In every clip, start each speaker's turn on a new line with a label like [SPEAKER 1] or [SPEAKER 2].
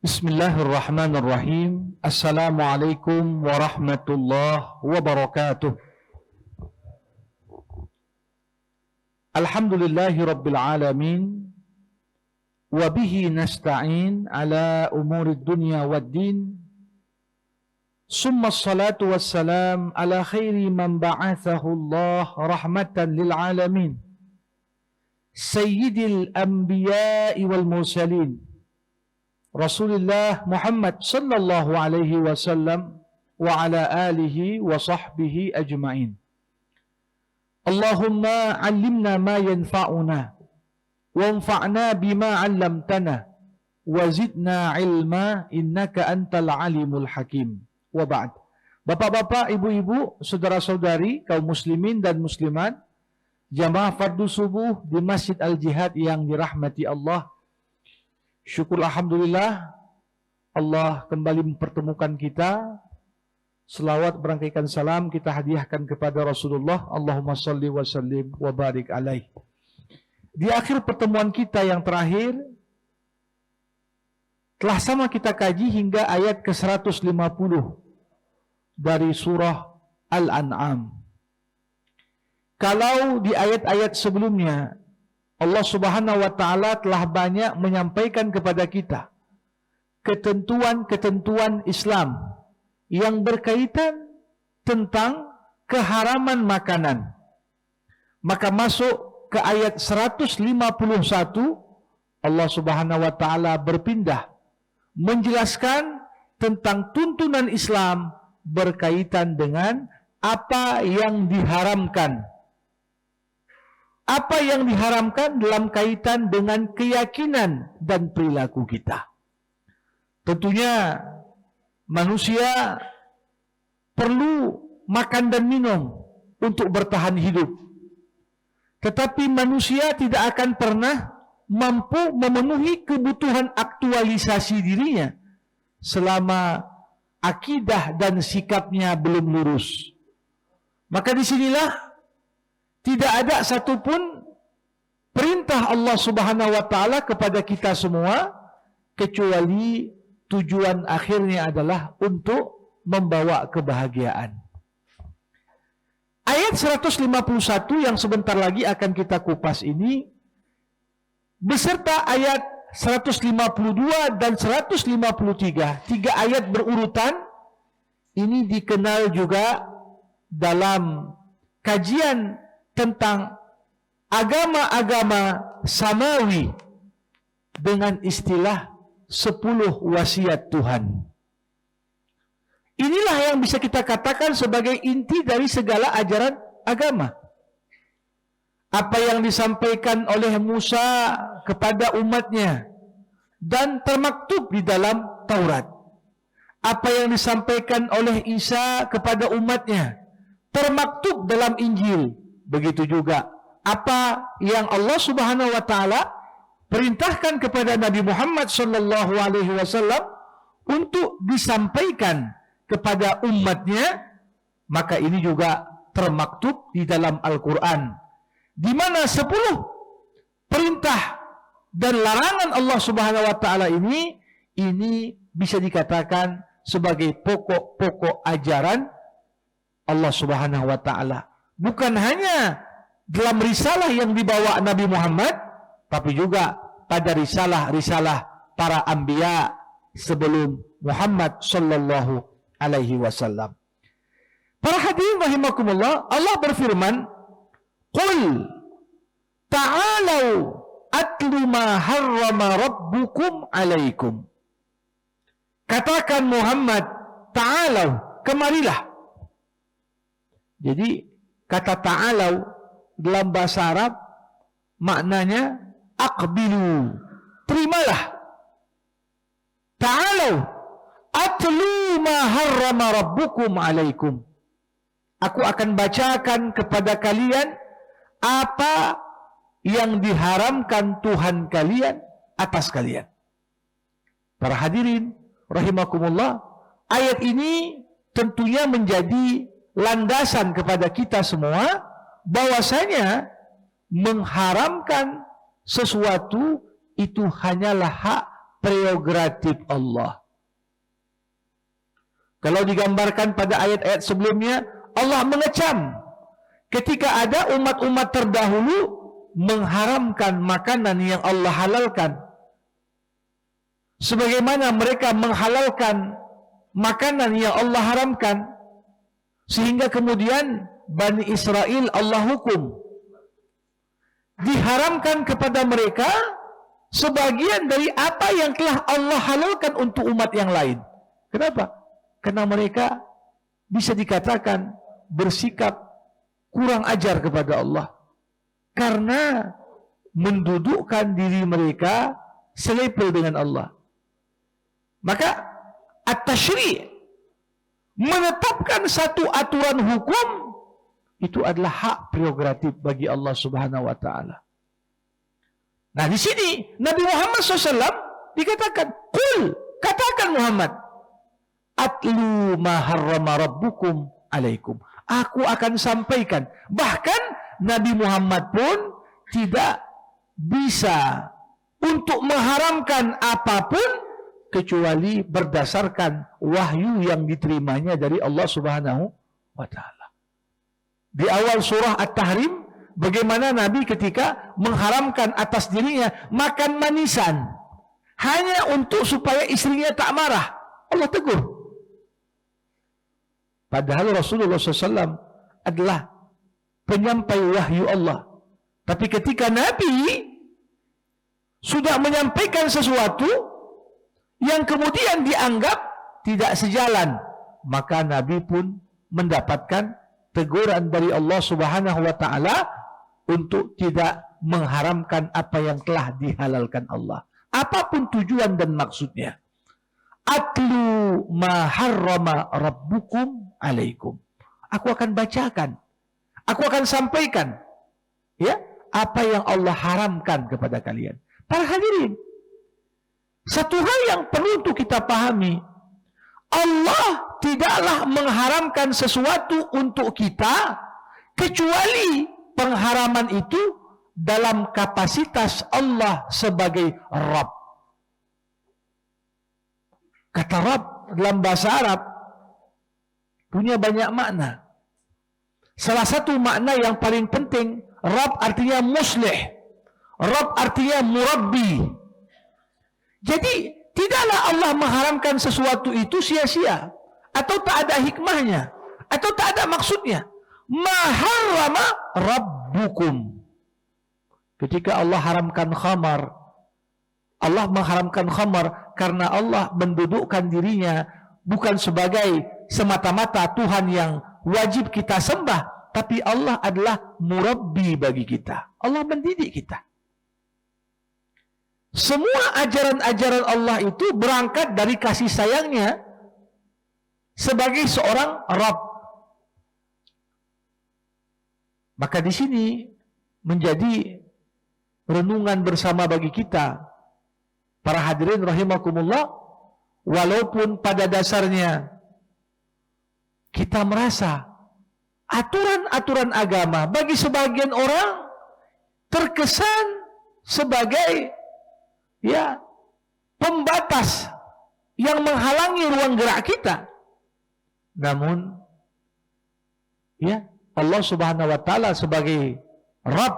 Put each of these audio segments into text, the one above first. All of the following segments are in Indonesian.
[SPEAKER 1] Bismillahirrahmanirrahim. Assalamualaikum warahmatullahi wabarakatuh. Alhamdulillahi rabbil alamin. Wabihi nasta'in ala umuri dunya wad din. Summa salatu wassalam ala khairi man ba'athahu Allah rahmatan lil alamin. Sayyidil anbiya'i wal mursalin. Rasulullah Muhammad sallallahu alaihi wasallam wa ala alihi wa sahbihi ajma'in. Allahumma 'allimna ma yanfa'una wanfa'na bima 'allamtana wa zidna 'ilma innaka antal alimul hakim. Wa ba'd. Bapak-bapak, ibu-ibu, saudara-saudari, kaum muslimin dan muslimat, jamaah fardu subuh di Masjid Al-Jihad yang dirahmati Allah. Syukur alhamdulillah Allah kembali mempertemukan kita. Selawat berangkaikan salam kita hadiahkan kepada Rasulullah. Allahumma salli wa sallim wa barik alaih. Di akhir pertemuan kita yang terakhir telah sama kita kaji hingga ayat ke-150 dari surah Al-An'am. Kalau di ayat-ayat sebelumnya Allah Subhanahu wa Ta'ala telah banyak menyampaikan kepada kita ketentuan-ketentuan Islam yang berkaitan tentang keharaman makanan. Maka masuk ke ayat 151 Allah Subhanahu wa Ta'ala berpindah menjelaskan tentang tuntunan Islam berkaitan dengan apa yang diharamkan. Apa yang diharamkan dalam kaitan dengan keyakinan dan perilaku kita. Tentunya manusia perlu makan dan minum untuk bertahan hidup. Tetapi manusia tidak akan pernah mampu memenuhi kebutuhan aktualisasi dirinya selama akidah dan sikapnya belum lurus. Maka disinilah tidak ada satupun perintah Allah Subhanahu wa Ta'ala kepada kita semua kecuali tujuan akhirnya adalah untuk membawa kebahagiaan. Ayat 151 yang sebentar lagi akan kita kupas ini beserta ayat 152 dan 153, 3 ayat berurutan ini dikenal juga dalam kajian tentang agama-agama samawi dengan istilah 10 wasiat Tuhan. Inilah yang bisa kita katakan sebagai inti dari segala ajaran agama. Apa yang disampaikan oleh Musa kepada umatnya dan termaktub di dalam Taurat. Apa yang disampaikan oleh Isa kepada umatnya termaktub dalam Injil. Begitu juga apa yang Allah Subhanahu wa Ta'ala perintahkan kepada Nabi Muhammad sallallahu alaihi wasallam untuk disampaikan kepada umatnya, maka ini juga termaktub di dalam Al-Qur'an, di mana 10 perintah dan larangan Allah Subhanahu wa Ta'ala ini bisa dikatakan sebagai pokok-pokok ajaran Allah Subhanahu wa Ta'ala. Bukan hanya dalam risalah yang dibawa Nabi Muhammad, tapi juga pada risalah-risalah para anbiya sebelum Muhammad sallallahu alaihi wasallam. Para hadirin rahimakumullah, Allah berfirman, "Qul ta'alau atlu ma harrama rabbukum alaikum." Katakan Muhammad, ta'alau, kemarilah. Jadi kata ta'alau dalam bahasa Arab maknanya aqbilu, terimalah. Ta'alau atlu ma harrama rabbukum alaikum. Aku akan bacakan kepada kalian apa yang diharamkan Tuhan kalian atas kalian. Para hadirin rahimakumullah, ayat ini tentunya menjadi landasan kepada kita semua bahwasanya mengharamkan sesuatu itu hanyalah hak prerogatif Allah. Kalau digambarkan pada ayat-ayat sebelumnya, Allah mengecam ketika ada umat-umat terdahulu mengharamkan makanan yang Allah halalkan. Sebagaimana mereka menghalalkan makanan yang Allah haramkan, sehingga kemudian Bani Israel Allah hukum. Diharamkan kepada mereka sebagian dari apa yang telah Allah halalkan untuk umat yang lain. Kenapa? Karena mereka bisa dikatakan bersikap kurang ajar kepada Allah. Karena mendudukkan diri mereka selevel dengan Allah. Maka at-tashri', menetapkan satu aturan hukum, itu adalah hak prerogatif bagi Allah Subhanahu wa ta'ala. Nah, di sini Nabi Muhammad SAW dikatakan, "Qul," katakan Muhammad, "atlu ma harrama rabbukum alaikum." Aku akan sampaikan. Bahkan Nabi Muhammad pun tidak bisa untuk mengharamkan apapun kecuali berdasarkan wahyu yang diterimanya dari Allah Subhanahu wa ta'ala. Di awal surah At-Tahrim, bagaimana Nabi ketika mengharamkan atas dirinya makan manisan hanya untuk supaya istrinya tak marah. Allah tegur. Padahal Rasulullah SAW adalah penyampai wahyu Allah. Tapi ketika Nabi sudah menyampaikan sesuatu yang kemudian dianggap tidak sejalan, maka Nabi pun mendapatkan teguran dari Allah Subhanahu wa ta'ala untuk tidak mengharamkan apa yang telah dihalalkan Allah. Apapun tujuan dan maksudnya. Atlu ma harrama rabbukum alaikum. Aku akan bacakan. Aku akan sampaikan. Ya, apa yang Allah haramkan kepada kalian. Para hadirin, satu hal yang perlu untuk kita pahami, Allah tidaklah mengharamkan sesuatu untuk kita kecuali pengharaman itu dalam kapasitas Allah sebagai Rabb. Kata Rabb dalam bahasa Arab punya banyak makna. Salah satu makna yang paling penting, Rabb artinya muslih. Rabb artinya murabbi. Jadi tidaklah Allah mengharamkan sesuatu itu sia-sia, atau tak ada hikmahnya, atau tak ada maksudnya. Ma harrama rabbukum. Ketika Allah haramkan khamar, Allah mengharamkan khamar karena Allah mendudukkan dirinya bukan sebagai semata-mata Tuhan yang wajib kita sembah, tapi Allah adalah murabbi bagi kita. Allah mendidik kita. Semua ajaran-ajaran Allah itu berangkat dari kasih sayangnya sebagai seorang Rabb. Maka di sini menjadi renungan bersama bagi kita, para hadirin rahimakumullah, walaupun pada dasarnya kita merasa aturan-aturan agama bagi sebagian orang terkesan sebagai pembatas yang menghalangi ruang gerak kita. Namun Allah Subhanahu wa ta'ala sebagai Rabb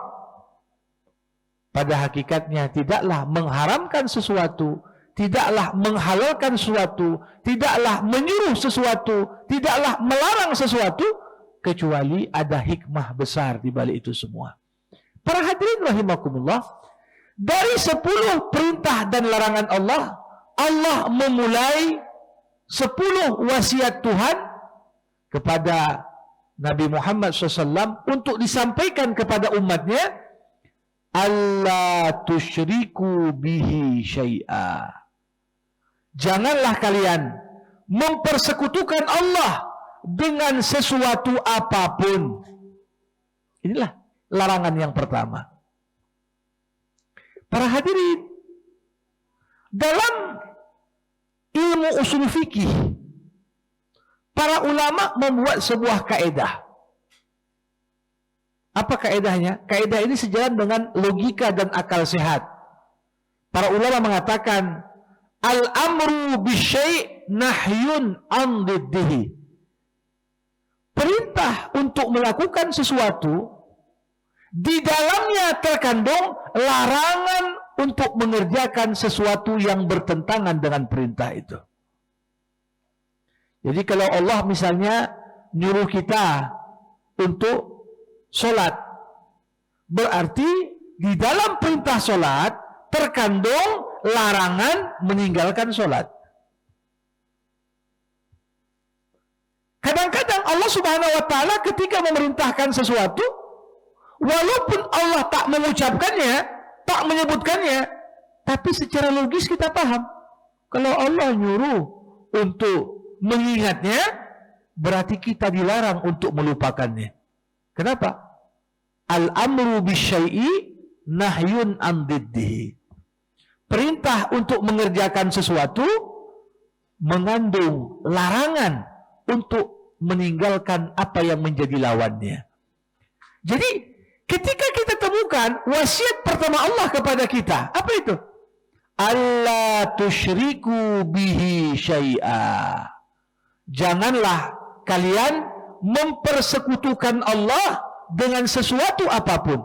[SPEAKER 1] pada hakikatnya tidaklah mengharamkan sesuatu, tidaklah menghalalkan sesuatu, tidaklah menyuruh sesuatu, tidaklah melarang sesuatu, kecuali ada hikmah besar di balik itu semua. Para hadirin rahimakumullah, dari 10 perintah dan larangan Allah, Allah memulai 10 wasiat Tuhan kepada Nabi Muhammad SAW untuk disampaikan kepada umatnya. Allah tusyriku bihi syai'a. Janganlah kalian mempersekutukan Allah dengan sesuatu apapun. Inilah larangan yang pertama. Para hadirin, dalam ilmu usul fikih, para ulama membuat sebuah kaedah. Apa kaedahnya? Kaedah ini sejalan dengan logika dan akal sehat. Para ulama mengatakan, Al-amru bisyai' nahyun an diddihi. Perintah untuk melakukan sesuatu, di dalamnya terkandung larangan untuk mengerjakan sesuatu yang bertentangan dengan perintah itu. Jadi kalau Allah misalnya nyuruh kita untuk sholat, berarti di dalam perintah sholat terkandung larangan meninggalkan sholat. Kadang-kadang Allah Subhanahu wa Ta'ala ketika memerintahkan sesuatu, walaupun Allah tak mengucapkannya, tak menyebutkannya, tapi secara logis kita paham. Kalau Allah nyuruh untuk mengingatnya, berarti kita dilarang untuk melupakannya. Kenapa? Al-amru bisyai'i nahyun an diddihi. Perintah untuk mengerjakan sesuatu mengandung larangan untuk meninggalkan apa yang menjadi lawannya. Jadi ketika kita temukan wasiat pertama Allah kepada kita, apa itu? Allah tusyriku bihi syai'a. Janganlah kalian mempersekutukan Allah dengan sesuatu apapun.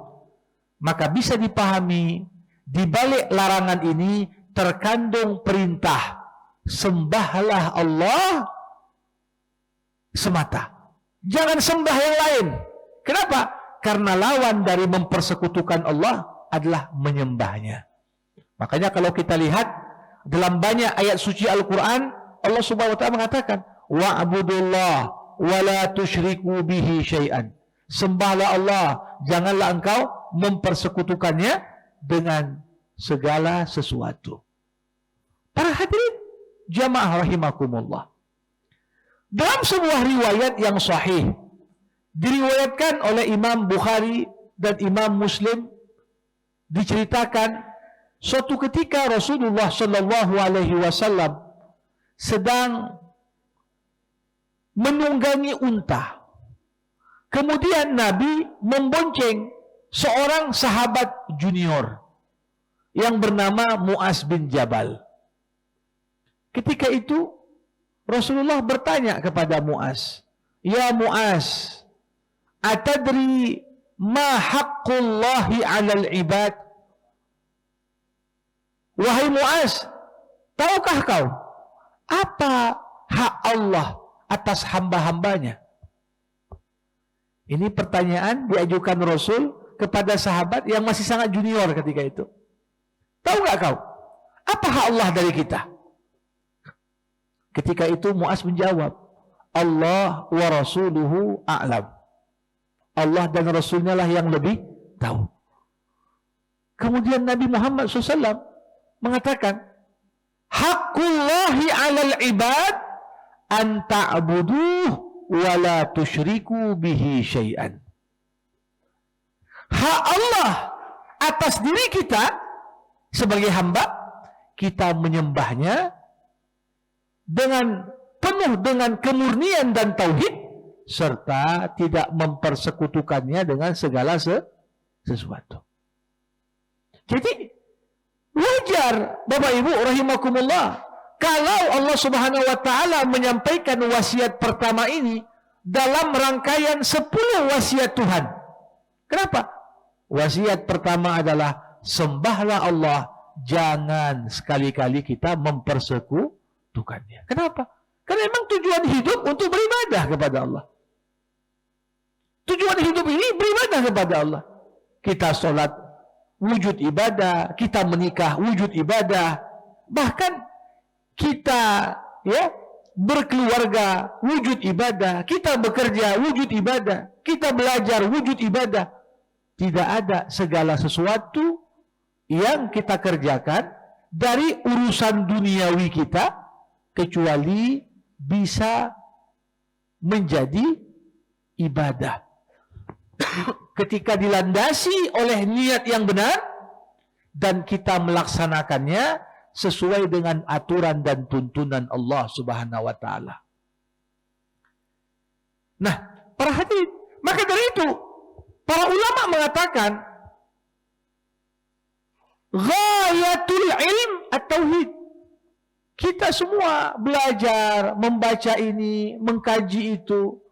[SPEAKER 1] Maka bisa dipahami di balik larangan ini terkandung perintah, sembahlah Allah semata. Jangan sembah yang lain. Kenapa? Karena lawan dari mempersekutukan Allah adalah menyembahnya. Makanya kalau kita lihat dalam banyak ayat suci Al-Quran, Allah Subhanahu wa Ta'ala mengatakan, wa'budullah wa la tusyriku bihi syai'an. Sembahlah Allah, janganlah engkau mempersekutukannya dengan segala sesuatu. Para hadirin jamaah rahimakumullah. Dalam sebuah riwayat yang sahih, diriwayatkan oleh Imam Bukhari dan Imam Muslim, diceritakan suatu ketika Rasulullah Shallallahu Alaihi Wasallam sedang menunggangi unta. Kemudian Nabi membonceng seorang sahabat junior yang bernama Mu'az bin Jabal. Ketika itu Rasulullah bertanya kepada Mu'az, "Ya Mu'az, atadri ma haqqullahi 'alal ibad?" Wahai Mu'az, tahukah kau apa hak Allah atas hamba-hambanya? Ini pertanyaan diajukan Rasul kepada sahabat yang masih sangat junior ketika itu. Tahu nggak kau apa hak Allah dari kita? Ketika itu Mu'az menjawab, Allah wa rasuluhu a'lam. Allah dan Rasulnya lah yang lebih tahu. Kemudian Nabi Muhammad SAW mengatakan, Haqqullahi 'alal ibad an ta'buduh wa la tusyriku bihi syai'an. Hak Allah atas diri kita sebagai hamba, kita menyembahnya dengan penuh dengan kemurnian dan tauhid, serta tidak mempersekutukannya dengan segala sesuatu. Jadi wajar Bapak Ibu rahimakumullah kalau Allah Subhanahu wa Ta'ala menyampaikan wasiat pertama ini dalam rangkaian 10 wasiat Tuhan. Kenapa? Wasiat pertama adalah sembahlah Allah, jangan sekali-kali kita mempersekutukannya. Kenapa? Karena memang tujuan hidup untuk beribadah kepada Allah. Tujuan hidup ini beribadah kepada Allah. Kita sholat wujud ibadah, kita menikah wujud ibadah, bahkan kita berkeluarga wujud ibadah, kita bekerja wujud ibadah, kita belajar wujud ibadah. Tidak ada segala sesuatu yang kita kerjakan dari urusan duniawi kita kecuali bisa menjadi ibadah ketika dilandasi oleh niat yang benar dan kita melaksanakannya sesuai dengan aturan dan tuntunan Allah Subhanahu wa Ta'ala. Nah, para hadirin, maka dari itu para ulama mengatakan ghayatul ilm at-tauhid. kita semua belajar, membaca ini, mengkaji itu.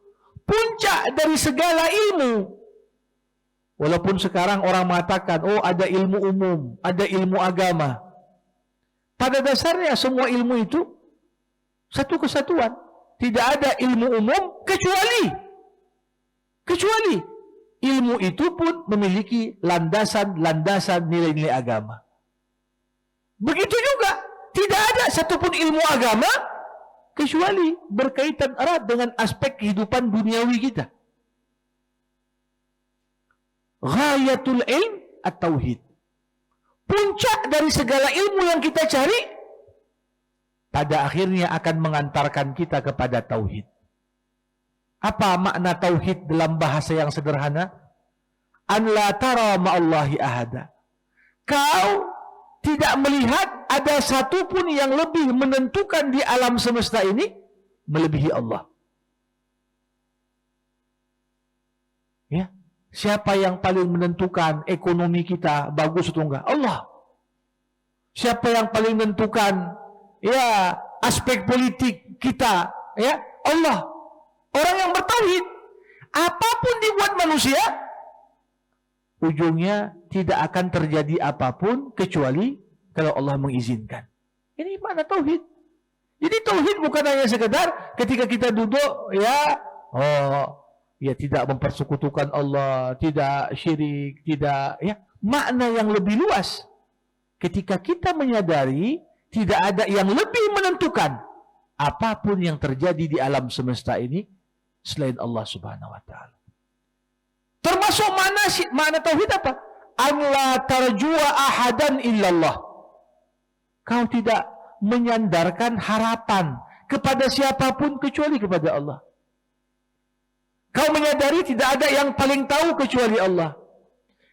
[SPEAKER 1] Puncak dari segala ilmu. Walaupun sekarang orang mengatakan, oh ada ilmu umum, ada ilmu agama. Pada dasarnya semua ilmu itu satu kesatuan. Tidak ada ilmu umum kecuali ilmu itu pun memiliki landasan-landasan nilai-nilai agama. Begitu juga, tidak ada satupun ilmu agama kecuali berkaitan erat dengan aspek kehidupan duniawi kita. Ghayatul ilm at-tauhid. Puncak dari segala ilmu yang kita cari pada akhirnya akan mengantarkan kita kepada tauhid. Apa makna tauhid dalam bahasa yang sederhana? An la tara ma'allahi ahada. Kau tidak melihat ada satupun yang lebih menentukan di alam semesta ini melebihi Allah. Ya, siapa yang paling menentukan ekonomi kita bagus atau enggak? Allah. Siapa yang paling menentukan ya aspek politik kita? Ya, Allah. Orang yang bertauhid, apapun dibuat manusia, ujungnya tidak akan terjadi apapun kecuali kalau Allah mengizinkan. Ini makna tauhid. Jadi tauhid bukan hanya sekedar ketika kita duduk tidak mempersekutukan Allah, tidak syirik, tidak makna yang lebih luas. Ketika kita menyadari tidak ada yang lebih menentukan apapun yang terjadi di alam semesta ini selain Allah Subhanahu wa taala. Termasuk makna tauhid apa? Allah tarjua ahadan illallah. Kau tidak menyandarkan harapan kepada siapapun kecuali kepada Allah. Kau menyadari tidak ada yang paling tahu kecuali Allah.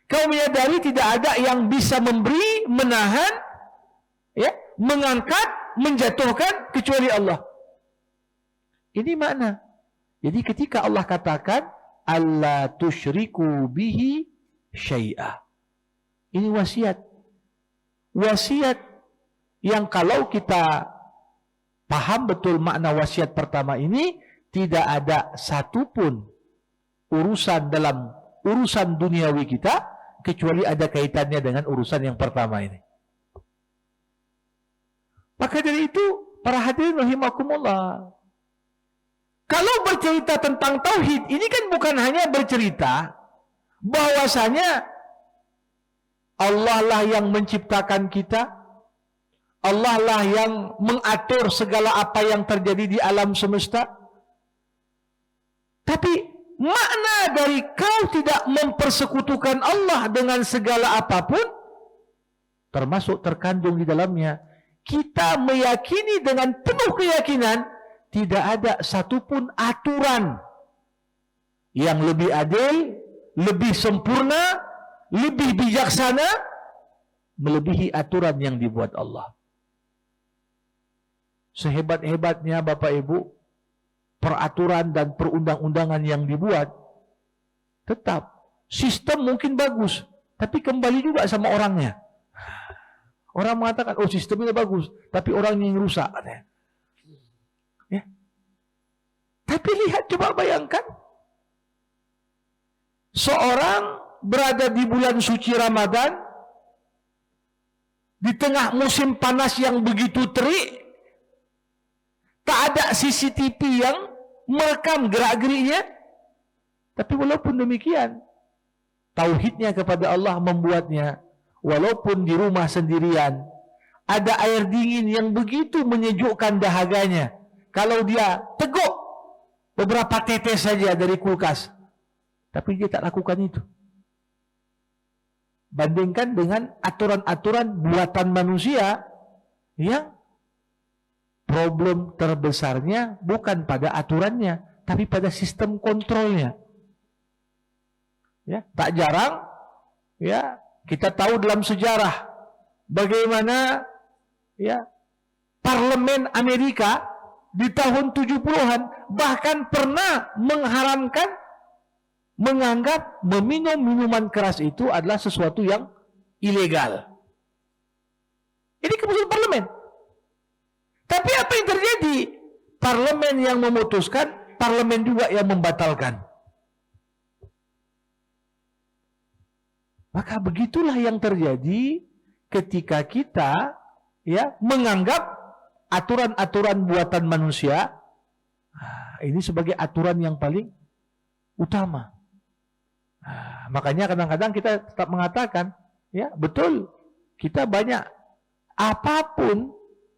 [SPEAKER 1] Kau menyadari tidak ada yang bisa memberi, menahan, mengangkat, menjatuhkan kecuali Allah. Ini makna. Jadi ketika Allah katakan alla tusyriku bihi syai'a. Ini wasiat. Wasiat yang kalau kita paham betul makna wasiat pertama ini, tidak ada satupun urusan dalam urusan duniawi kita kecuali ada kaitannya dengan urusan yang pertama ini. Maka dari itu, para hadirin rahimakumullah, kalau bercerita tentang tauhid, ini kan bukan hanya bercerita bahwasanya Allah lah yang menciptakan kita, Allah lah yang mengatur segala apa yang terjadi di alam semesta. Tapi makna dari kau tidak mempersekutukan Allah dengan segala apapun, termasuk terkandung di dalamnya, kita meyakini dengan penuh keyakinan tidak ada satupun aturan yang lebih adil, lebih sempurna, lebih bijaksana melebihi aturan yang dibuat Allah. Sehebat-hebatnya Bapak Ibu peraturan dan perundang-undangan yang dibuat, tetap sistem mungkin bagus, tapi kembali juga sama orangnya. Orang mengatakan, oh sistemnya bagus, tapi orangnya yang rusak. Ya. Tapi lihat, coba bayangkan, seorang berada di bulan suci Ramadan, di tengah musim panas yang begitu terik, tak ada CCTV yang merekam gerak-geriknya. Tapi walaupun demikian, tauhidnya kepada Allah membuatnya, walaupun di rumah sendirian, ada air dingin yang begitu menyejukkan dahaganya. Kalau dia teguk beberapa tetes saja dari kulkas, tapi dia tak lakukan itu. Bandingkan dengan aturan-aturan buatan manusia yang problem terbesarnya bukan pada aturannya, tapi pada sistem kontrolnya. Ya, tak jarang ya kita tahu dalam sejarah bagaimana ya parlemen Amerika di tahun 70-an bahkan pernah mengharamkan, menganggap meminum minuman keras itu adalah sesuatu yang ilegal. Ini keputusan parlemen. seperti parlemen yang memutuskan, parlemen juga yang membatalkan. Maka begitulah yang terjadi ketika kita menganggap aturan-aturan buatan manusia ini sebagai aturan yang paling utama. Makanya kadang-kadang kita tetap mengatakan, betul, kita banyak apapun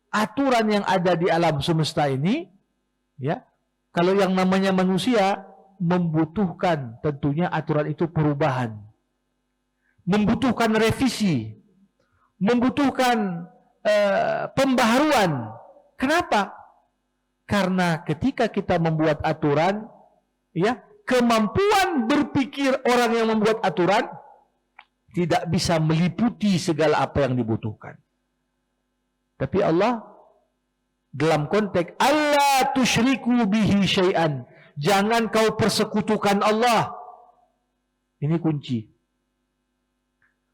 [SPEAKER 1] aturan yang ada di alam semesta ini, kalau yang namanya manusia membutuhkan tentunya aturan itu perubahan, membutuhkan revisi, membutuhkan pembaharuan. Kenapa? Karena ketika kita membuat aturan, kemampuan berpikir orang yang membuat aturan tidak bisa meliputi segala apa yang dibutuhkan. Tapi Allah dalam konteks Allah tusyriku bihi syai'an, jangan kau persekutukan Allah. Ini kunci.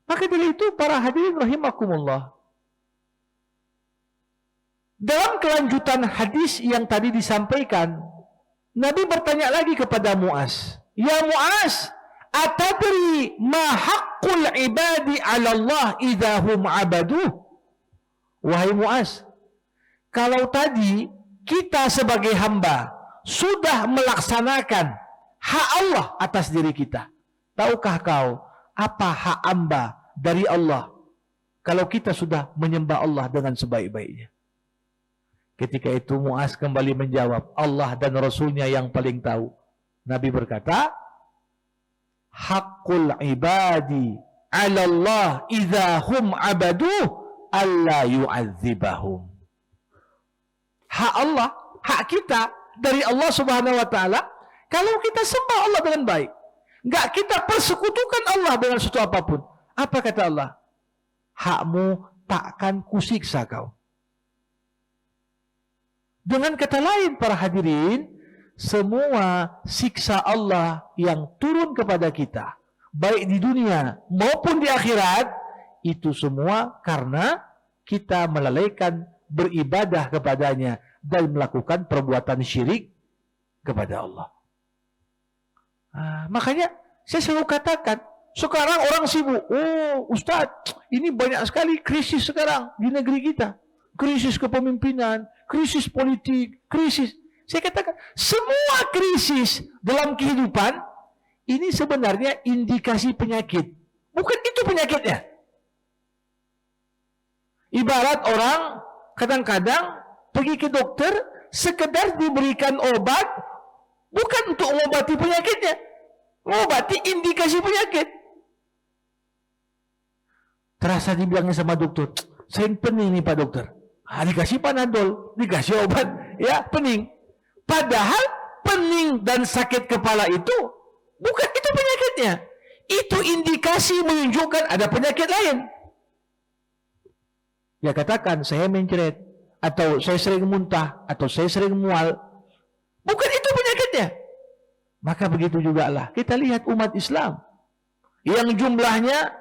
[SPEAKER 1] Maka dari itu para hadirin rahimakumullah, dalam kelanjutan hadis yang tadi disampaikan, Nabi bertanya lagi kepada Muaz, "Ya Muaz, atadri ma haqqul ibadi 'ala Allah idza hum 'abaduh?" Wahai Muaz, kalau tadi kita sebagai hamba sudah melaksanakan hak Allah atas diri kita, tahukah kau apa hak hamba dari Allah kalau kita sudah menyembah Allah dengan sebaik-baiknya? Ketika itu Muaz kembali menjawab, Allah dan Rasulnya yang paling tahu. Nabi berkata, Haqqul ibadi 'ala Allah idza hum 'abaduh alla yu'adzibahum. Hak Allah, hak kita dari Allah Subhanahu wa taala, kalau kita sembah Allah dengan baik, enggak kita persekutukan Allah dengan sesuatu apapun. Apa kata Allah? Hakmu takkan kusiksa kau. Dengan kata lain para hadirin, semua siksa Allah yang turun kepada kita, baik di dunia maupun di akhirat, itu semua karena kita melalaikan beribadah kepadanya dan melakukan perbuatan syirik kepada Allah. Makanya saya selalu katakan, sekarang orang sibuk, Ustadz, ini banyak sekali krisis sekarang di negeri kita. Krisis kepemimpinan, krisis politik, krisis. Saya katakan, semua krisis dalam kehidupan ini sebenarnya indikasi penyakit. Bukan itu penyakitnya. Ibarat orang kadang-kadang pergi ke dokter sekedar diberikan obat bukan untuk mengobati penyakitnya, mengobati indikasi penyakit. Terasa dibilangnya sama dokter, saya pening nih Pak Dokter. Dikasih Panadol, dikasih obat, pening. Padahal pening dan sakit kepala itu bukan itu penyakitnya. Itu indikasi menunjukkan ada penyakit lain. Ya katakan, saya mencret, atau saya sering muntah, atau saya sering mual. Bukan itu penyakitnya. Maka begitu juga lah. Kita lihat umat Islam yang jumlahnya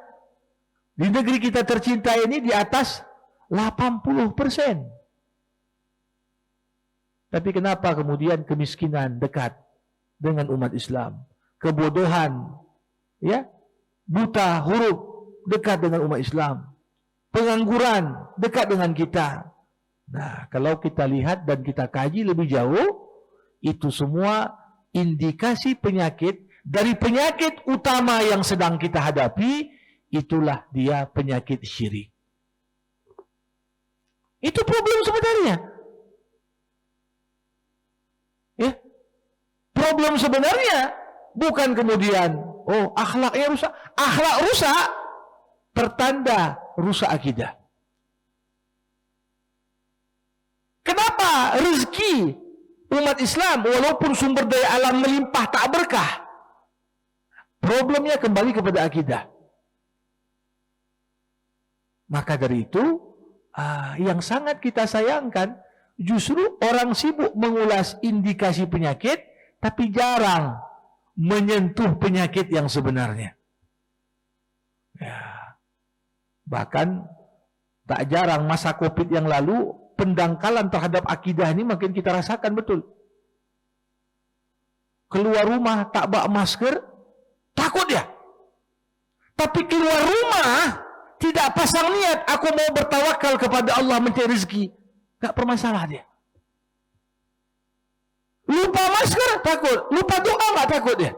[SPEAKER 1] di negeri kita tercinta ini di atas 80%. Tapi kenapa kemudian kemiskinan dekat dengan umat Islam? Kebodohan, buta huruf dekat dengan umat Islam. Pengangguran dekat dengan kita. Nah, kalau kita lihat dan kita kaji lebih jauh, itu semua indikasi penyakit dari penyakit utama yang sedang kita hadapi, itulah dia penyakit syirik. Itu problem sebenarnya. Problem sebenarnya bukan kemudian, akhlaknya rusak. Akhlak rusak, pertanda rusak akidah. Kenapa rezeki umat Islam walaupun sumber daya alam melimpah tak berkah? Problemnya kembali kepada akidah. Maka dari itu, yang sangat kita sayangkan, justru orang sibuk mengulas indikasi penyakit, tapi jarang menyentuh penyakit yang sebenarnya. Bahkan tak jarang masa COVID yang lalu, pendangkalan terhadap akidah ini makin kita rasakan betul. Keluar rumah tak bawa masker, takut ya. Tapi keluar rumah tidak pasang niat, aku mau bertawakal kepada Allah mencari rezeki, gak bermasalah dia. Lupa masker takut, lupa doa gak takut dia.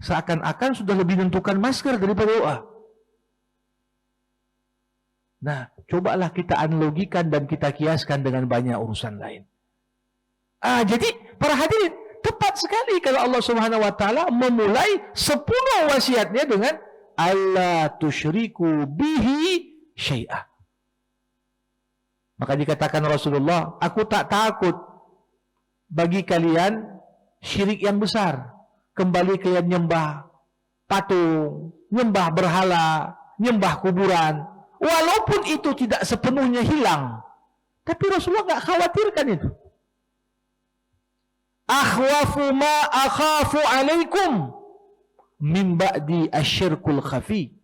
[SPEAKER 1] Seakan-akan sudah lebih menentukan masker daripada doa. Nah, cobalah kita analogikan dan kita kiaskan dengan banyak urusan lain. Jadi para hadirin, tepat sekali kalau Allah Subhanahu wa taala memulai 10 wasiatnya dengan alla tusyriku bihi syai'a. Maka dikatakan Rasulullah, aku tak takut bagi kalian syirik yang besar. Kembali kalian nyembah patung, nyembah berhala, nyembah kuburan. Walaupun itu tidak sepenuhnya hilang, tapi Rasulullah nggak khawatirkan itu. Akhwafu ma akhafu alaikum min ba'di asyirkul khafi.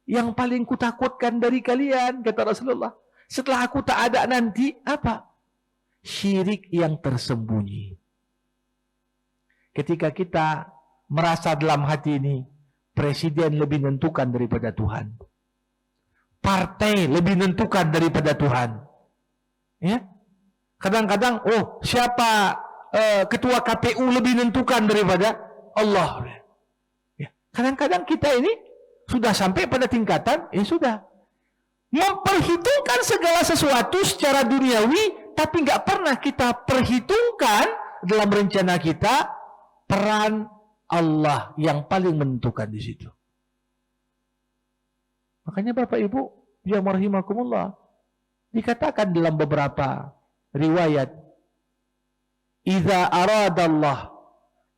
[SPEAKER 1] Yang paling kutakutkan dari kalian, kata Rasulullah, setelah aku tak ada nanti, apa? Syirik yang tersembunyi. Ketika kita merasa dalam hati ini, presiden lebih menentukan daripada Tuhan. Partai lebih menentukan daripada Tuhan. Ya? Kadang-kadang, siapa ketua KPU lebih menentukan daripada Allah. Ya. Kadang-kadang kita ini sudah sampai pada tingkatan, sudah memperhitungkan segala sesuatu secara duniawi, tapi nggak pernah kita perhitungkan dalam rencana kita peran Allah yang paling menentukan di situ. Makanya Bapak Ibu yang rahimakumullah, dikatakan dalam beberapa riwayat, idza aradallah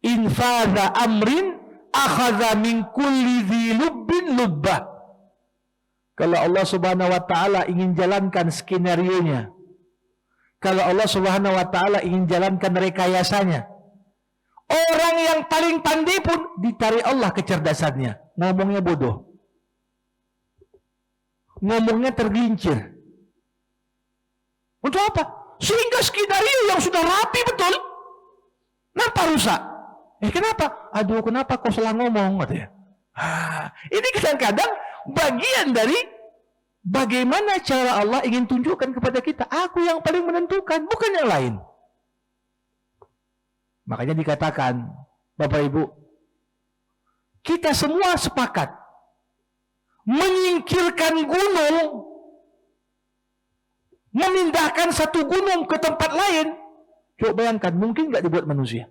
[SPEAKER 1] infadha amrin akhadha min kulli dhi lubbin lubbah. Kalau Allah Subhanahu wa taala ingin jalankan skenarionya, kalau Allah Subhanahu wa taala ingin jalankan rekayasanya, orang yang paling pandai pun ditarik Allah kecerdasannya. Ngomongnya bodoh, ngomongnya tergelincir. Untuk apa? Sehingga skenario yang sudah rapi betul, nampak rusak. Kenapa? Aduh, kenapa kau salah ngomong? Katanya. Ini kadang-kadang bagian dari bagaimana cara Allah ingin tunjukkan kepada kita. Aku yang paling menentukan, bukan yang lain. Makanya dikatakan, Bapak Ibu, kita semua sepakat menyingkirkan gunung, memindahkan satu gunung ke tempat lain. Coba bayangkan, mungkin nggak dibuat manusia.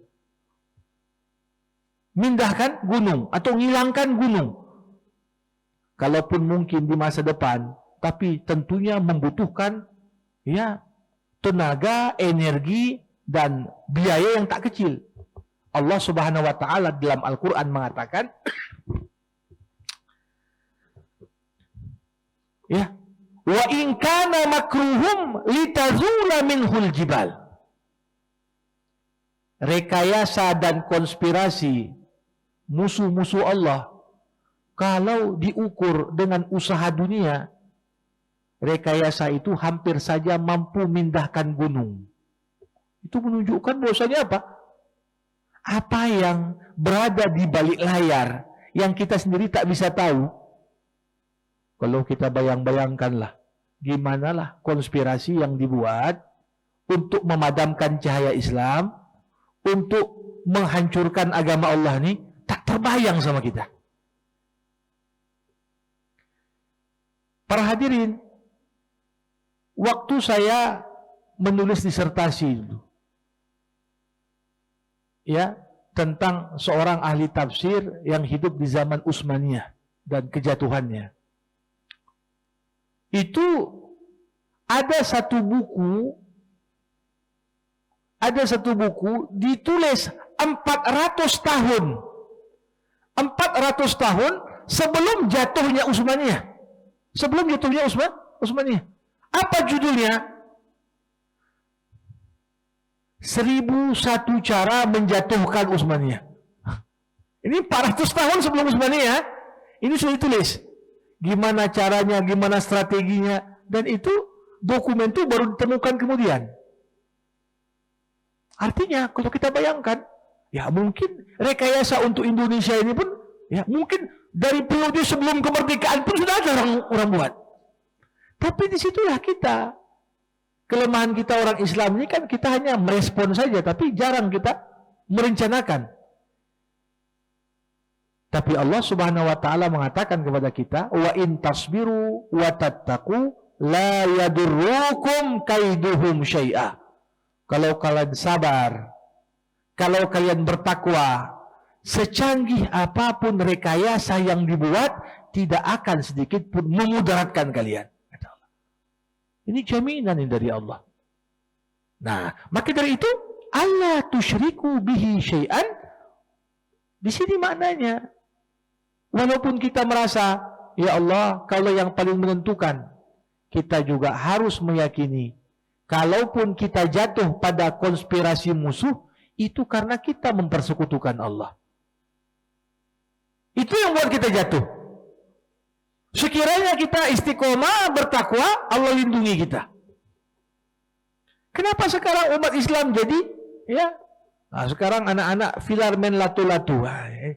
[SPEAKER 1] Mindahkan gunung atau ngilangkan gunung. Kalaupun mungkin di masa depan, tapi tentunya membutuhkan tenaga, energi, dan biaya yang tak kecil. Allah Subhanahu wa taala dalam Al-Qur'an mengatakan, wa in kana makruhum litazula minhul jibal. Rekayasa dan konspirasi musuh-musuh Allah, kalau diukur dengan usaha dunia, rekayasa itu hampir saja mampu memindahkan gunung. Itu menunjukkan bahwasanya apa? Apa yang berada di balik layar yang kita sendiri tak bisa tahu. Kalau kita bayang-bayangkanlah, gimanalah konspirasi yang dibuat untuk memadamkan cahaya Islam, untuk menghancurkan agama Allah ini, tak terbayang sama kita. Para hadirin, waktu saya menulis disertasi dulu, tentang seorang ahli tafsir yang hidup di zaman Utsmaniyah dan kejatuhannya. Itu ada satu buku ditulis 400 tahun. 400 tahun sebelum jatuhnya Utsmaniyah. Sebelum jatuhnya Utsmaniyah. Apa judulnya? 1001 cara menjatuhkan Utsmaniyah. Ini 400 tahun sebelum Utsmaniyah, ini sudah ditulis. Gimana caranya, gimana strateginya. Dan itu dokumen itu baru ditemukan kemudian. Artinya kalau kita bayangkan, ya mungkin rekayasa untuk Indonesia ini pun, ya mungkin dari periode sebelum kemerdekaan pun sudah ada orang buat. Tapi disitulah kita, kelemahan kita orang Islam ini kan kita hanya merespon saja, tapi jarang kita merencanakan. Tapi Allah Subhanahu wa taala mengatakan kepada kita, wa in tasbiru wa tattaqu la yadurrukum kaiduhum syai'a. Kalau kalian sabar, kalau kalian bertakwa, secanggih apapun rekayasa yang dibuat, tidak akan sedikit pun memudaratkan kalian. Ini jaminan dari Allah. Nah, maka dari itu, Allah tusyriku bihi syai'an. Di sini maknanya, walaupun kita merasa, ya Allah, kalau yang paling menentukan, kita juga harus meyakini, kalaupun kita jatuh pada konspirasi musuh, itu karena kita mempersekutukan Allah. Itu yang buat kita jatuh. Sekiranya kita istiqomah bertakwa, Allah lindungi kita. Kenapa sekarang umat Islam jadi, ya, nah, sekarang anak-anak filarmen latu-latu.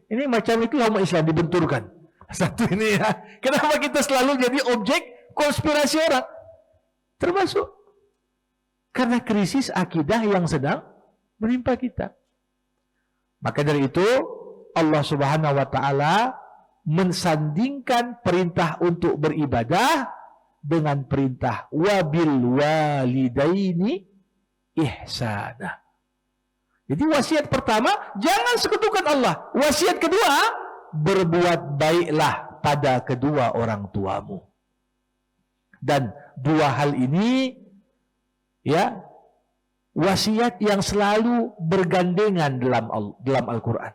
[SPEAKER 1] Ini macam itu umat Islam dibenturkan. Satu ini ya. Kenapa kita selalu jadi objek konspirasi orang? Termasuk karena krisis akidah yang sedang menimpa kita. Maka dari itu Allah Subhanahu wa taala mensandingkan perintah untuk beribadah dengan perintah wabil walidaini ihsana. Jadi wasiat pertama, jangan sekutukan Allah. Wasiat kedua, berbuat baiklah pada kedua orang tuamu. Dan dua hal ini, ya, wasiat yang selalu bergandengan dalam Al-Quran.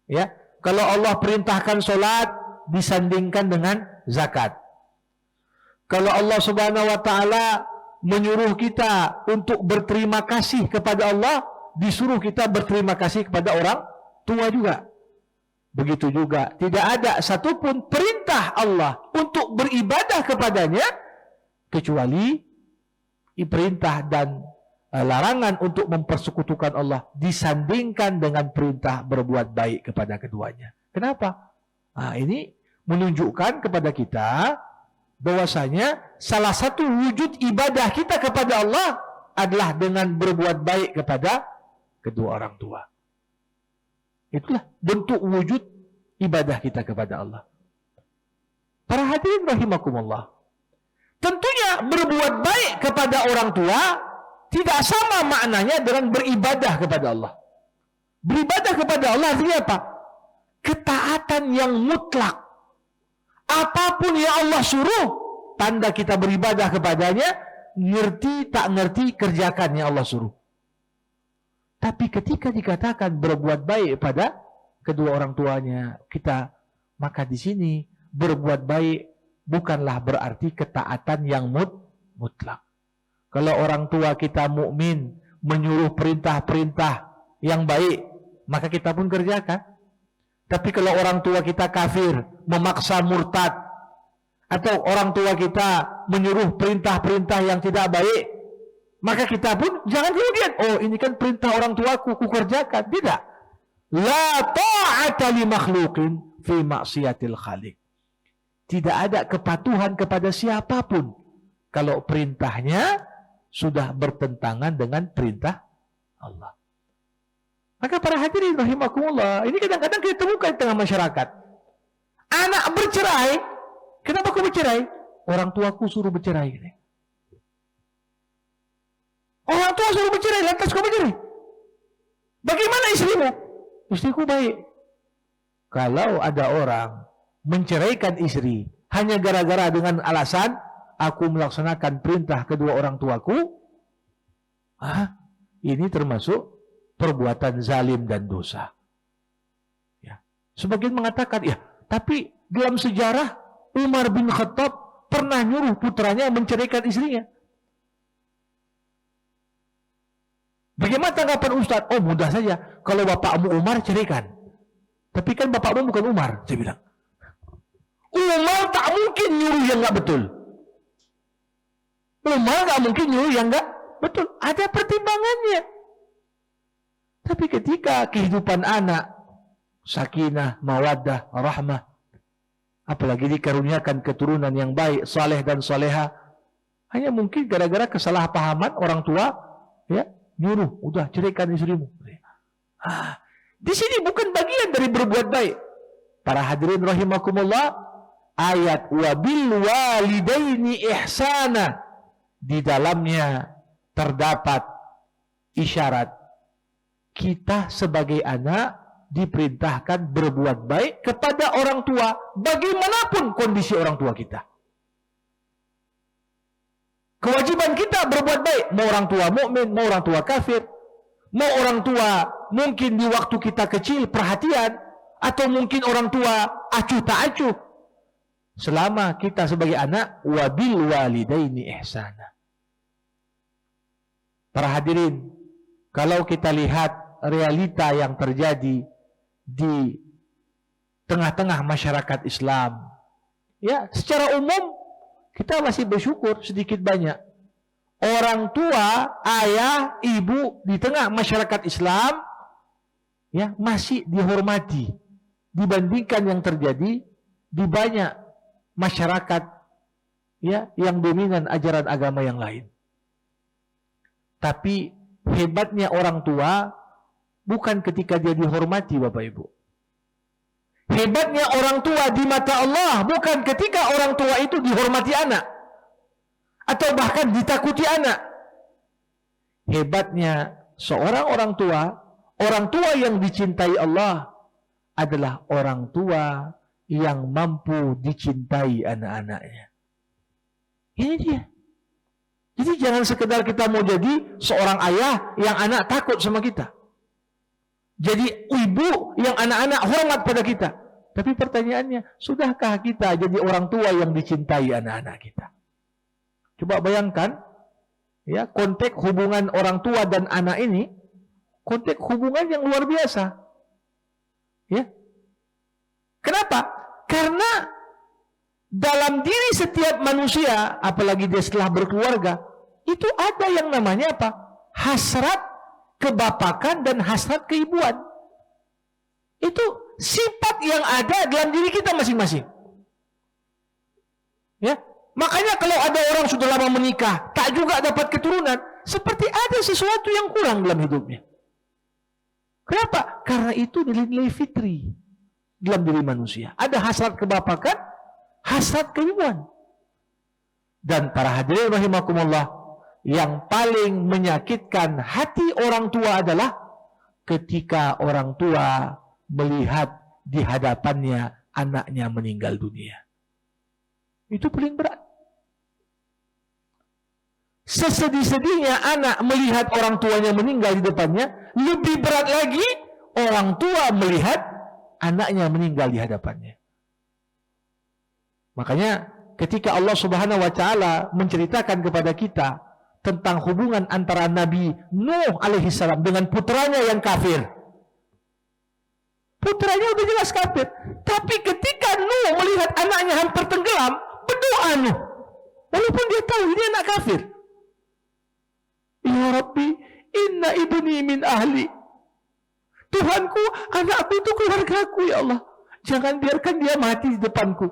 [SPEAKER 1] Ya, kalau Allah perintahkan sholat, disandingkan dengan zakat. Kalau Allah Subhanahu wa taala menyuruh kita untuk berterima kasih kepada Allah, disuruh kita berterima kasih kepada orang tua juga. Begitu juga, tidak ada satupun perintah Allah untuk beribadah kepadanya, kecuali perintah dan larangan untuk mempersekutukan Allah disandingkan dengan perintah berbuat baik kepada keduanya. Kenapa? Nah, ini menunjukkan kepada kita bahwasanya salah satu wujud ibadah kita kepada Allah adalah dengan berbuat baik kepada kedua orang tua. Itulah bentuk wujud ibadah kita kepada Allah. Para hadirin rahimakumullah, tentunya berbuat baik kepada orang tua tidak sama maknanya dengan beribadah kepada Allah. Beribadah kepada Allah artinya apa? Ketaatan yang mutlak. Apapun yang Allah suruh, tanda kita beribadah kepadanya, ngerti tak ngerti kerjakan yang Allah suruh. Tapi ketika dikatakan berbuat baik pada kedua orang tuanya kita, maka di sini berbuat baik bukanlah berarti ketaatan yang mutlak. Kalau orang tua kita mukmin menyuruh perintah-perintah yang baik, maka kita pun kerjakan. Tapi kalau orang tua kita kafir, memaksa murtad, atau orang tua kita menyuruh perintah-perintah yang tidak baik, maka kita pun jangan kemudian, oh ini kan perintah orang tuaku, ku kerjakan. Tidak. La ta'ata li makhluqin fi maksiatil khaliq. Tidak ada kepatuhan kepada siapapun kalau perintahnya sudah bertentangan dengan perintah Allah. Maka para hadirin rahimakumullah, ini kadang-kadang kita temukan di tengah masyarakat. Anak bercerai, kenapa kau bercerai? Orang tuaku suruh bercerai. Orang tua suruh bercerai, lantas kau bercerai. Bagaimana istrimu? Istriku baik. Kalau ada orang menceraikan istri hanya gara-gara dengan alasan aku melaksanakan perintah kedua orang tuaku, ini termasuk perbuatan zalim dan dosa. Ya. Sebagian mengatakan, ya, tapi dalam sejarah Umar bin Khattab pernah nyuruh putranya menceraikan istrinya. Bagaimana tanggapan Ustaz? Oh, mudah saja. Kalau bapakmu Umar, ceraikan. Tapi kan bapakmu bukan Umar, saya bilang. Umar tak mungkin nyuruh yang nggak betul. Umar nggak mungkin nyuruh yang nggak betul. Ada pertimbangannya. Tapi ketika kehidupan anak, sakinah, mawaddah, rahmah, apalagi dikaruniakan keturunan yang baik, saleh dan soleha, hanya mungkin gara-gara kesalahpahaman orang tua, ya nyuruh, udah ceraikan istrimu. Di sini bukan bagian dari berbuat baik. Para hadirin rahimakumullah, ayat wabil walidaini ihsana, di dalamnya terdapat isyarat kita sebagai anak diperintahkan berbuat baik kepada orang tua bagaimanapun kondisi orang tua kita. Kewajiban kita berbuat baik, mau orang tua mukmin, mau orang tua kafir, mau orang tua mungkin di waktu kita kecil perhatian, atau mungkin orang tua acuh tak acuh. Selama kita sebagai anak, wabil walidaini ihsana. Para hadirin, kalau kita lihat realita yang terjadi di tengah-tengah masyarakat Islam, ya secara umum kita masih bersyukur sedikit banyak orang tua, ayah, ibu di tengah masyarakat Islam ya masih dihormati dibandingkan yang terjadi di banyak masyarakat ya yang dominan ajaran agama yang lain. Tapi hebatnya orang tua bukan ketika dia dihormati, Bapak Ibu. Hebatnya orang tua di mata Allah bukan ketika orang tua itu dihormati anak atau bahkan ditakuti anak. Hebatnya seorang orang tua yang dicintai Allah adalah orang tua yang mampu dicintai anak-anaknya. Ini dia. Jadi jangan sekedar kita mau jadi seorang ayah yang anak takut sama kita. Jadi ibu yang anak-anak hormat pada kita. Tapi pertanyaannya, sudahkah kita jadi orang tua yang dicintai anak-anak kita? Coba bayangkan, ya konteks hubungan orang tua dan anak ini, konteks hubungan yang luar biasa. Ya, kenapa? Karena dalam diri setiap manusia, apalagi dia setelah berkeluarga, itu ada yang namanya apa? Hasrat kebapakan dan hasrat keibuan. Itu sifat yang ada dalam diri kita masing-masing. Ya, makanya kalau ada orang sudah lama menikah, tak juga dapat keturunan, seperti ada sesuatu yang kurang dalam hidupnya. Kenapa? Karena itu nilai-nilai fitri dalam diri manusia. Ada hasrat kebapakan, hasrat keibuan. Dan para hadirin rahimakumullah, yang paling menyakitkan hati orang tua adalah ketika orang tua melihat di hadapannya anaknya meninggal dunia. Itu paling berat. Sesedih-sedihnya anak melihat orang tuanya meninggal di depannya, lebih berat lagi orang tua melihat anaknya meninggal di hadapannya. Makanya ketika Allah Subhanahu wa taala menceritakan kepada kita tentang hubungan antara Nabi Nuh alaihissalam dengan putranya yang kafir. Putranya udah jelas kafir. Tapi ketika Nuh melihat anaknya hampir tenggelam, berdoa Nuh. Walaupun dia tahu ini anak kafir. Ya Rabbi, inna ibni min ahli. Tuhanku, anakku itu keluargaku ya Allah. Jangan biarkan dia mati di depanku.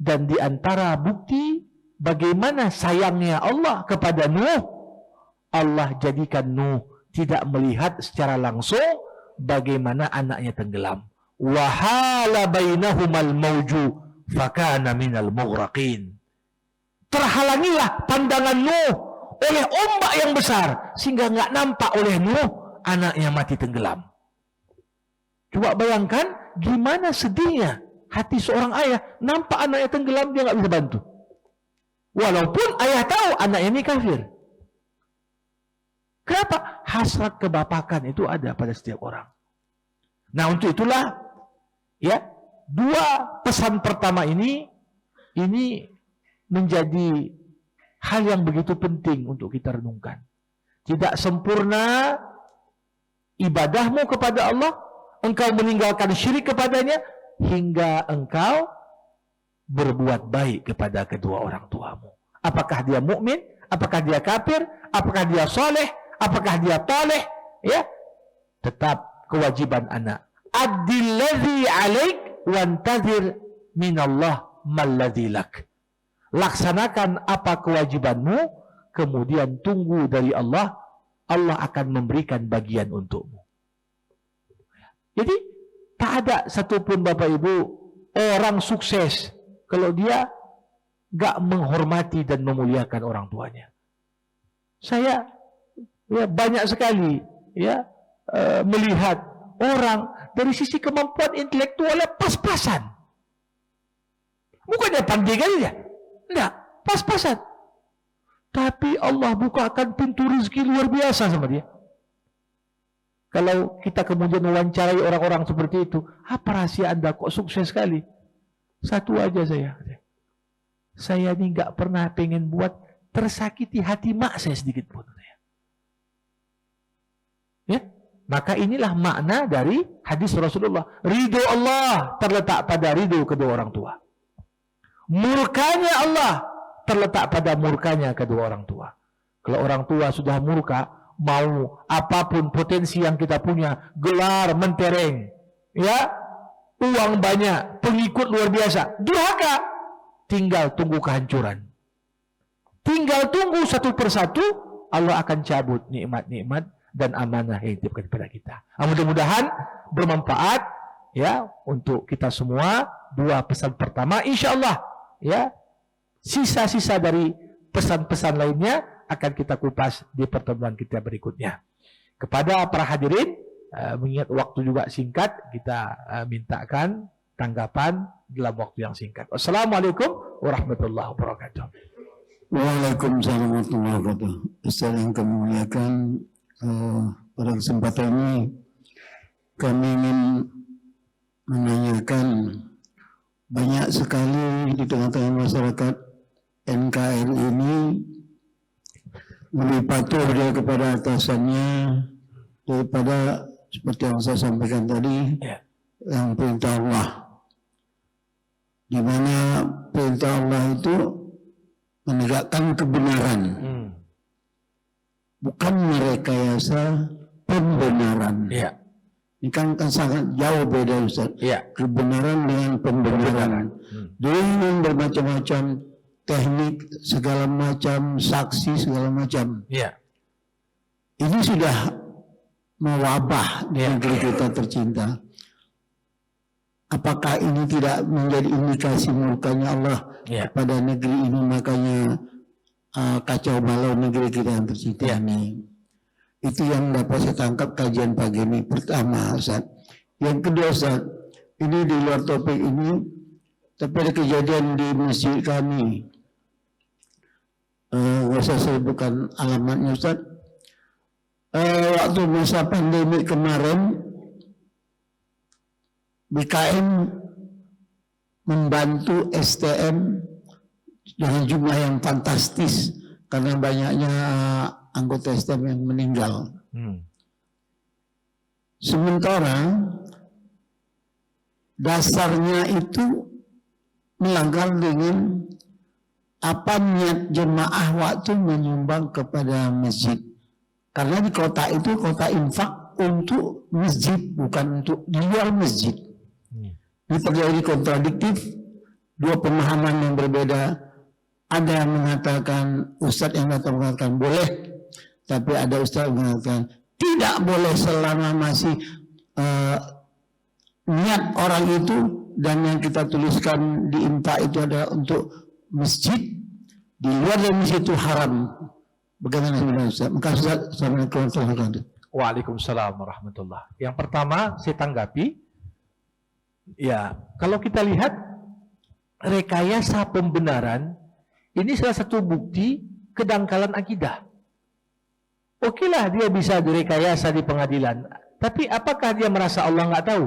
[SPEAKER 1] Dan di antara bukti bagaimana sayangnya Allah kepada Nuh, Allah jadikan Nuh tidak melihat secara langsung bagaimana anaknya tenggelam. Wahala bainahumal mauju fakana minal mughraqin. Terhalangilah pandangan Nuh oleh ombak yang besar sehingga nggak nampak oleh Nuh anaknya mati tenggelam. Coba bayangkan gimana sedihnya hati seorang ayah nampak anaknya tenggelam, dia nggak bisa bantu. Walaupun ayah tahu anaknya ini kafir. Kenapa? Hasrat kebapakan itu ada pada setiap orang. Nah, untuk itulah ya, dua pesan pertama ini menjadi hal yang begitu penting untuk kita renungkan. Tidak sempurna ibadahmu kepada Allah, engkau meninggalkan syirik kepadanya, hingga engkau berbuat baik kepada kedua orang tuamu. Apakah dia mukmin? Apakah dia kafir? Apakah dia soleh? Apakah dia taleh? Ya, tetap kewajiban anak. Adilladzi 'alaik wantazir minallah malladzi lak. Laksanakan apa kewajibanmu, kemudian tunggu dari Allah. Allah akan memberikan bagian untukmu. Jadi tak ada satupun Bapak Ibu orang sukses kalau dia gak menghormati dan memuliakan orang tuanya. Saya banyak sekali melihat orang dari sisi kemampuan intelektualnya pas-pasan. Bukannya pandai kali ya, enggak, pas-pasan. Tapi Allah bukakan pintu rezeki luar biasa sama dia. Kalau kita kemudian mewawancarai orang-orang seperti itu, apa rahasia Anda kok sukses sekali? Satu aja saya ini nggak pernah pengen buat tersakiti hati mak saya sedikit pun. Ya, maka inilah makna dari hadis Rasulullah. Ridho Allah terletak pada ridho kedua orang tua. Murkanya Allah terletak pada murkanya kedua orang tua. Kalau orang tua sudah murka, mau apapun potensi yang kita punya, gelar mentereng, ya, uang banyak, pengikut luar biasa, durhaka, tinggal tunggu kehancuran. Tinggal tunggu satu persatu, Allah akan cabut nikmat-nikmat dan amanah yang dititipkan kepada kita. Mudah-mudahan bermanfaat ya untuk kita semua. Dua pesan pertama, insya Allah ya, sisa-sisa dari pesan-pesan lainnya akan kita kupas di pertemuan kita berikutnya. Kepada para hadirin, mengingat waktu juga singkat, kita mintakan tanggapan dalam waktu yang singkat. Wassalamualaikum warahmatullahi wabarakatuh.
[SPEAKER 2] Waalaikumsalam warahmatullahi wabarakatuh. Ustaz yang kami muliakan, pada kesempatan ini kami ingin menanyakan, banyak sekali di tengah-tengah masyarakat NKRI ini lebih patuh dia kepada atasannya daripada seperti yang saya sampaikan tadi, yang perintah Allah. Di mana perintah Allah itu menegakkan kebenaran, bukan merekayasa pembenaran. Ini kan sangat jauh beda, Ustaz. Kebenaran dengan pembenaran. Dengan bermacam-macam teknik, segala macam saksi, segala macam. Ini sudah mewabah di negeri kita tercinta. Apakah ini tidak menjadi indikasi murkanya Allah pada negeri ini? Makanya kacau balau negeri kita yang tercinta ini. Itu yang dapat saya tangkap kajian pagi ini. Pertama, Ustaz. Yang kedua, Ustaz, ini di luar topik ini, tapi ada kejadian di masjid kami. Nggak usah sebutkan alamatnya, Ustaz. Waktu masa pandemi kemarin, BKM membantu STM dengan jumlah yang fantastis karena banyaknya anggota STM yang meninggal. Sementara dasarnya itu melanggar dengan apa niat jemaah waktu menyumbang kepada masjid. Karena di kota itu kota infak untuk masjid, bukan untuk di luar masjid. Ini terjadi kontradiktif, dua pemahaman yang berbeda. Ada yang mengatakan, ustadz yang datang mengatakan boleh, tapi ada ustadz yang mengatakan tidak boleh selama masih niat orang itu, dan yang kita tuliskan di infak itu adalah untuk masjid, di luar dari masjid itu haram. Bagaimana sebenarnya Ustaz? Assalamualaikum warahmatullahi wabarakatuh.
[SPEAKER 1] Waalaikumsalam warahmatullahi. Yang pertama saya tanggapi, ya kalau kita lihat rekayasa pembenaran ini salah satu bukti kedangkalan akidah. Okelah dia bisa direkayasa di pengadilan, tapi apakah dia merasa Allah nggak tahu?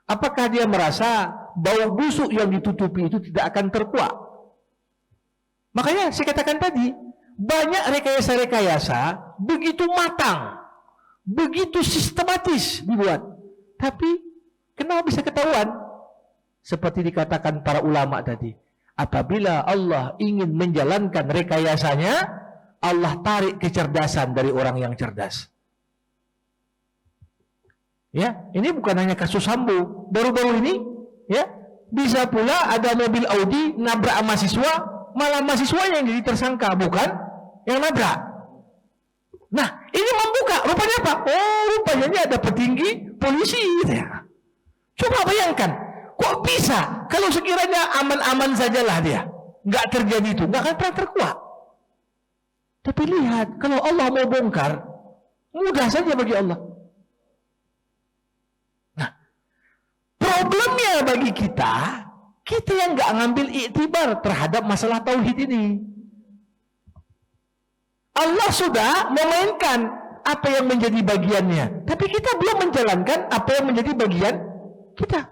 [SPEAKER 1] Apakah dia merasa bau busuk yang ditutupi itu tidak akan terkuak? Makanya saya katakan tadi, banyak rekayasa-rekayasa begitu matang, begitu sistematis dibuat. Tapi kenapa bisa ketahuan? Seperti dikatakan para ulama tadi, Apabila Allah ingin menjalankan rekayasanya, Allah tarik kecerdasan dari orang yang cerdas. Ya, ini bukan hanya kasus Sambo. Baru-baru ini, ya, bisa pula ada mobil Audi nabrak mahasiswa, malah mahasiswanya yang jadi tersangka, bukan yang nabrak. Nah, ini membuka. Rupanya apa? Oh, rupanya ini ada petinggi polisi. Gitu ya. Coba bayangkan, kok bisa? Kalau sekiranya aman-aman sajalah dia, nggak terjadi itu, nggak akan pernah terkuat. Tapi lihat, kalau Allah mau bongkar, mudah saja bagi Allah. Nah, problemnya bagi kita yang nggak ngambil iktibar terhadap masalah tauhid ini. Allah sudah memainkan apa yang menjadi bagiannya, tapi kita belum menjalankan apa yang menjadi bagian kita.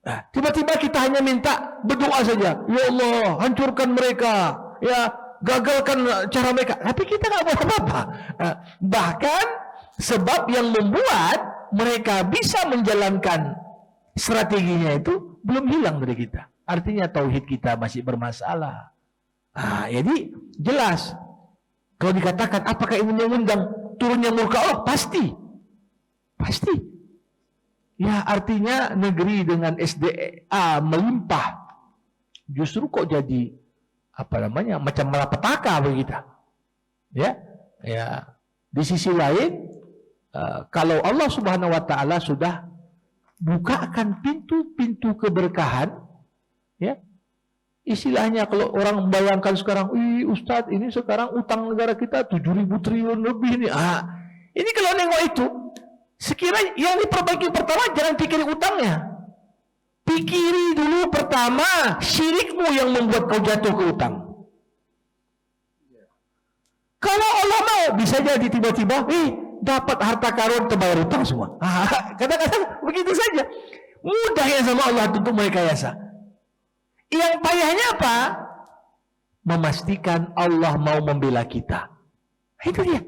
[SPEAKER 1] Nah, tiba-tiba kita hanya minta berdoa saja, ya Allah hancurkan mereka, ya gagalkan cara mereka, tapi kita nggak buat apa-apa. Nah, bahkan sebab yang membuat mereka bisa menjalankan strateginya itu belum hilang dari kita. Artinya tauhid kita masih bermasalah. Nah, jadi jelas kalau dikatakan apakah ini mengundang turunnya murka Allah, pasti. Ya, artinya negeri dengan SDA melimpah justru kok jadi macam malapetaka bagi kita. Ya. Di sisi lain, kalau Allah Subhanahu wa taala sudah bukakan pintu-pintu keberkahan, ya. Istilahnya kalau orang membayangkan sekarang, Ustadz ini sekarang utang negara kita 7.000 triliun lebih nih. Ini kalau nengok itu, sekiranya yang diperbaiki pertama jangan pikirin utangnya. Pikiri dulu pertama syirikmu yang membuat kau jatuh ke utang. Kalau Allah mau, bisa jadi tiba-tiba, dapat harta karun terbayar utang semua. Kadang-kadang begitu saja. Mudah ya sama Allah untuk merekayasa. Yang payahnya apa? Memastikan Allah mau membela kita. Itu dia.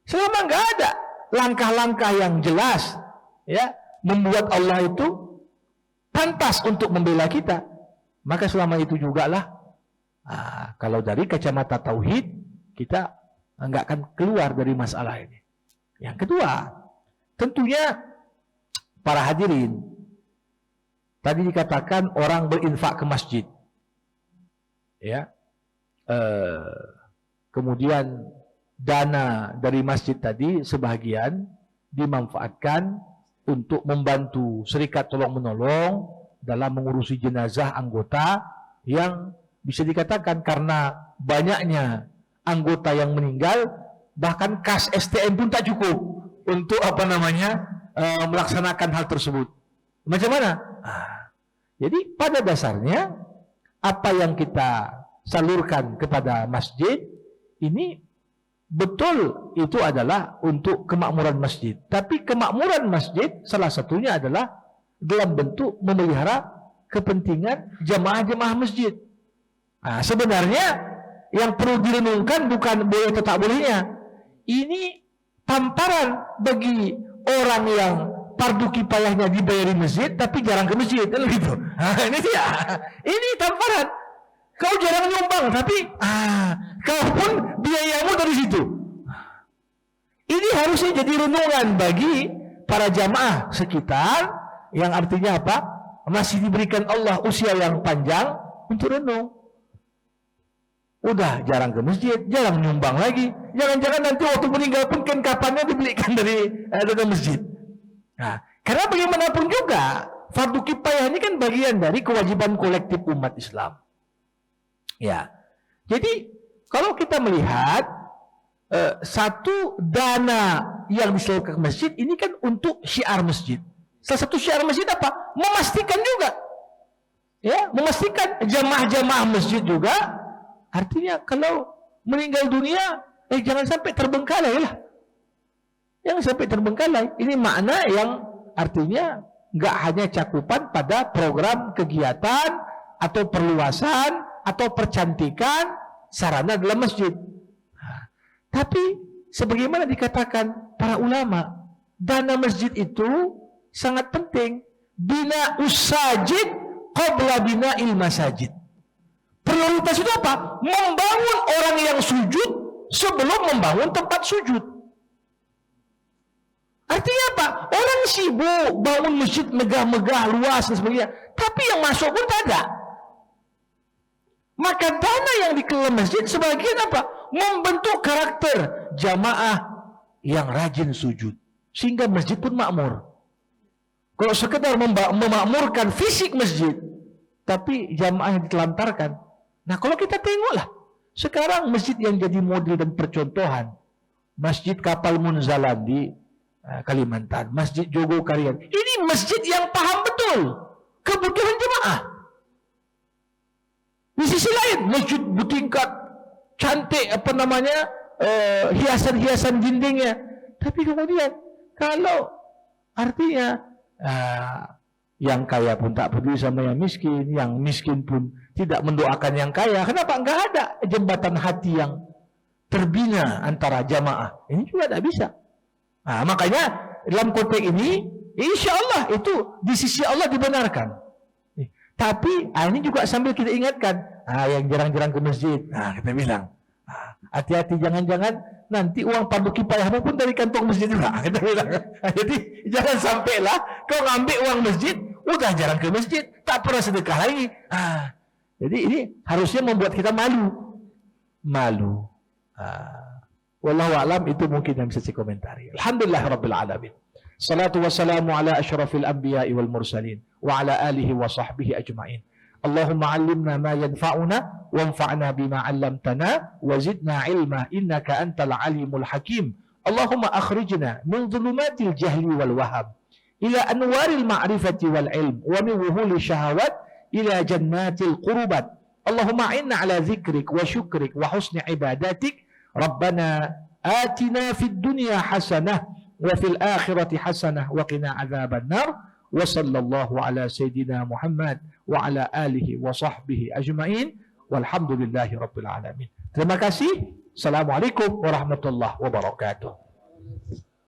[SPEAKER 1] Selama nggak ada langkah-langkah yang jelas, ya, membuat Allah itu pantas untuk membela kita, maka selama itu juga lah. Kalau dari kacamata tauhid, kita nggak akan keluar dari masalah ini. Yang kedua, tentunya para hadirin, tadi dikatakan orang berinfak ke masjid, ya, kemudian dana dari masjid tadi sebagian dimanfaatkan untuk membantu serikat tolong-menolong dalam mengurusi jenazah anggota yang bisa dikatakan karena banyaknya anggota yang meninggal, bahkan kas STM pun tak cukup untuk melaksanakan hal tersebut. Macam mana? Jadi pada dasarnya apa yang kita salurkan kepada masjid ini betul itu adalah untuk kemakmuran masjid. Tapi kemakmuran masjid salah satunya adalah dalam bentuk memelihara kepentingan jamaah-jamaah masjid. Sebenarnya yang perlu direnungkan bukan boleh atau tak bolehnya. Ini tamparan bagi orang yang fardu kifayahnya dibayari masjid tapi jarang ke masjid, kan gitu. Ini dia. Ini tamparan. Kau jarang nyumbang tapi kau pun biayamu dari situ. Ini harusnya jadi renungan bagi para jamaah sekitar yang artinya apa? Masih diberikan Allah usia yang panjang untuk renung. Udah jarang ke masjid, jarang nyumbang lagi. Jangan-jangan nanti waktu meninggal pun kan kapannya dibelikan dari masjid. Karena bagaimanapun juga fardu kifayah ini kan bagian dari kewajiban kolektif umat Islam. Ya, jadi kalau kita melihat satu dana yang disalurkan ke masjid ini kan untuk syiar masjid. Salah satu syiar masjid apa? Memastikan juga, ya, memastikan jamaah-jamaah masjid juga. Artinya kalau meninggal dunia, jangan sampai terbengkalai lah. Jangan sampai terbengkalai. Ini makna yang artinya nggak hanya cakupan pada program kegiatan atau perluasan atau percantikan sarana dalam masjid. Tapi sebagaimana dikatakan para ulama, dana masjid itu sangat penting. Bina usajid qabla bina il masajid. Prioritas itu apa? Membangun orang yang sujud sebelum membangun tempat sujud. Artinya apa? Orang sibuk bangun masjid megah-megah, luas dan sebagainya, tapi yang masuk pun tak ada. Maka dana yang dikelola masjid sebagian apa? Membentuk karakter jamaah yang rajin sujud, sehingga masjid pun makmur. Kalau sekedar memakmurkan fisik masjid, tapi jamaah yang ditelantarkan. Nah, kalau kita tengoklah, sekarang masjid yang jadi model dan percontohan, Masjid Kapal Munzalan di Kalimantan, Masjid Jogokarian, ini masjid yang paham betul kebutuhan jemaah. Di sisi lain, masjid bertingkat cantik, hiasan-hiasan dindingnya. Tapi kemudian, kalau artinya yang kaya pun tak peduli sama yang miskin pun tidak mendoakan yang kaya. Kenapa? Enggak ada jembatan hati yang terbina antara jamaah. Ini juga tidak bisa. Nah, makanya dalam konteks ini, insya Allah itu di sisi Allah dibenarkan. Tapi ini juga sambil kita ingatkan, yang jarang-jarang ke masjid, kita bilang, hati-hati, jangan-jangan nanti uang fardu kifayahmu pun dari kantong masjid juga. Kita bilang. Jadi jangan sampailah kau ngambil uang masjid, udah jarang ke masjid, tak pernah sedekah lagi. Jadi ini harusnya membuat kita malu. Wallahu a'lam, itu mungkin yang bisa saya komentari. Alhamdulillah rabbil alamin. Salatu wassalamu ala asyrafil anbiya'i wal mursalin wa ala alihi wa sahbihi ajma'in. Allahumma 'allimna ma yanfa'una wanfa'na bima 'allamtana wa zidna 'ilma innaka antal 'alimul hakim. Allahumma akhrijna min dhulumatil jahli wal waham ila anwaril ma'rifati wal 'ilm wa min wuhuli syahawat ila jannatil qurubat. Allahumma 'inna 'ala dzikrik wa syukrik wa husni ibadatik. Rabbana atina fid dunya hasanah wa fil akhirati hasanah wa qina adzaban nar. Wa sallallahu ala sayyidina Muhammad wa ala alihi wa sahbihi ajma'in walhamdulillahi rabbil alamin. Terima kasih. Assalamualaikum warahmatullahi wabarakatuh.